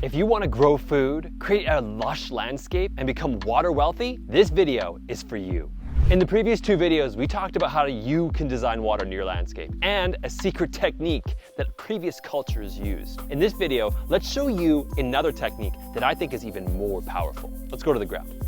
If you want to grow food, create a lush landscape, and become water wealthy, this video is for you. In the previous two videos, we talked about how you can design water in your landscape and a secret technique that previous cultures used. In this video, let's show you another technique that I think is even more powerful. Let's go to the ground.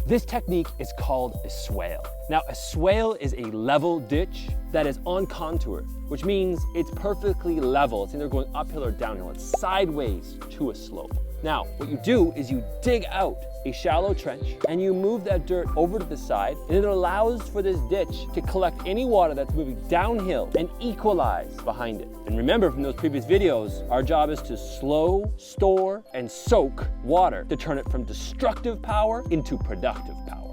This technique is called a swale. Now, a swale is a level ditch that is on contour, which means it's perfectly level. It's either going uphill or downhill. It's sideways to a slope. Now, what you do is you dig out a shallow trench and you move that dirt over to the side, and it allows for this ditch to collect any water that's moving downhill and equalize behind it. And remember from those previous videos, our job is to slow, store, and soak water to turn it from destructive power into productive power.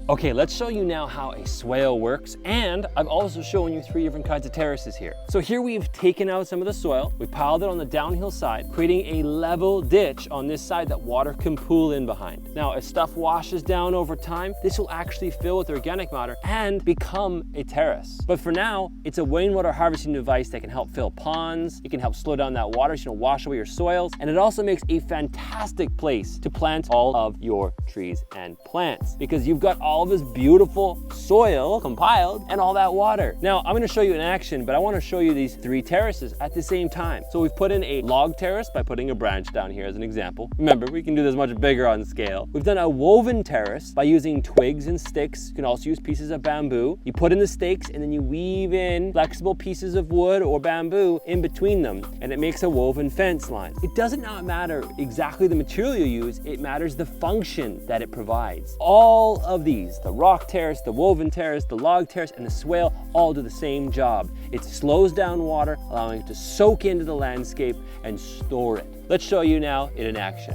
Okay, let's show you now how a swale works, and I've also shown you 3 different kinds of terraces here. So here we've taken out some of the soil, we piled it on the downhill side, creating a level ditch on this side that water can pool in behind. Now, as stuff washes down over time, this will actually fill with organic matter and become a terrace. But for now, it's a rainwater harvesting device that can help fill ponds, it can help slow down that water so you don't wash away your soils, and it also makes a fantastic place to plant all of your trees and plants, because you've got all this beautiful soil compiled and all that water. Now, I'm gonna show you in action, but I wanna show you these 3 terraces at the same time. So we've put in a log terrace by putting a branch down here as an example. Remember, we can do this much bigger on scale. We've done a woven terrace by using twigs and sticks. You can also use pieces of bamboo. You put in the stakes and then you weave in flexible pieces of wood or bamboo in between them, and it makes a woven fence line. It doesn't not matter exactly the material you use, it matters the function that it provides. All of these, the rock terrace, the woven terrace, the log terrace, and the swale all do the same job. It slows down water, allowing it to soak into the landscape and store it. Let's show you now in action.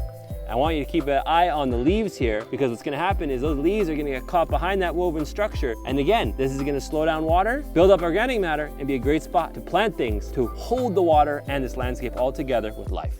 I want you to keep an eye on the leaves here, because what's gonna happen is those leaves are gonna get caught behind that woven structure. And again, this is gonna slow down water, build up organic matter, and be a great spot to plant things to hold the water and this landscape all together with life.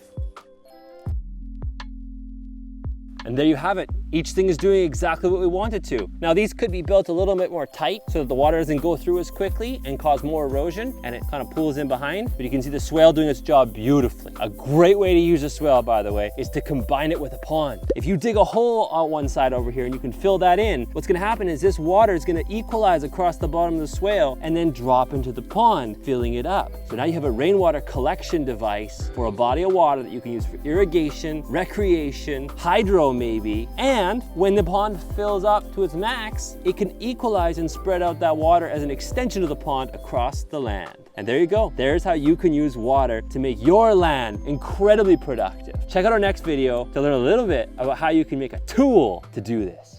And there you have it. Each thing is doing exactly what we want it to. Now, these could be built a little bit more tight so that the water doesn't go through as quickly and cause more erosion, and it kind of pools in behind. But you can see the swale doing its job beautifully. A great way to use a swale, by the way, is to combine it with a pond. If you dig a hole on one side over here and you can fill that in, what's gonna happen is this water is gonna equalize across the bottom of the swale and then drop into the pond, filling it up. So now you have a rainwater collection device for a body of water that you can use for irrigation, recreation, hydro maybe, and when the pond fills up to its max, it can equalize and spread out that water as an extension of the pond across the land. And there you go. There's how you can use water to make your land incredibly productive. Check out our next video to learn a little bit about how you can make a tool to do this.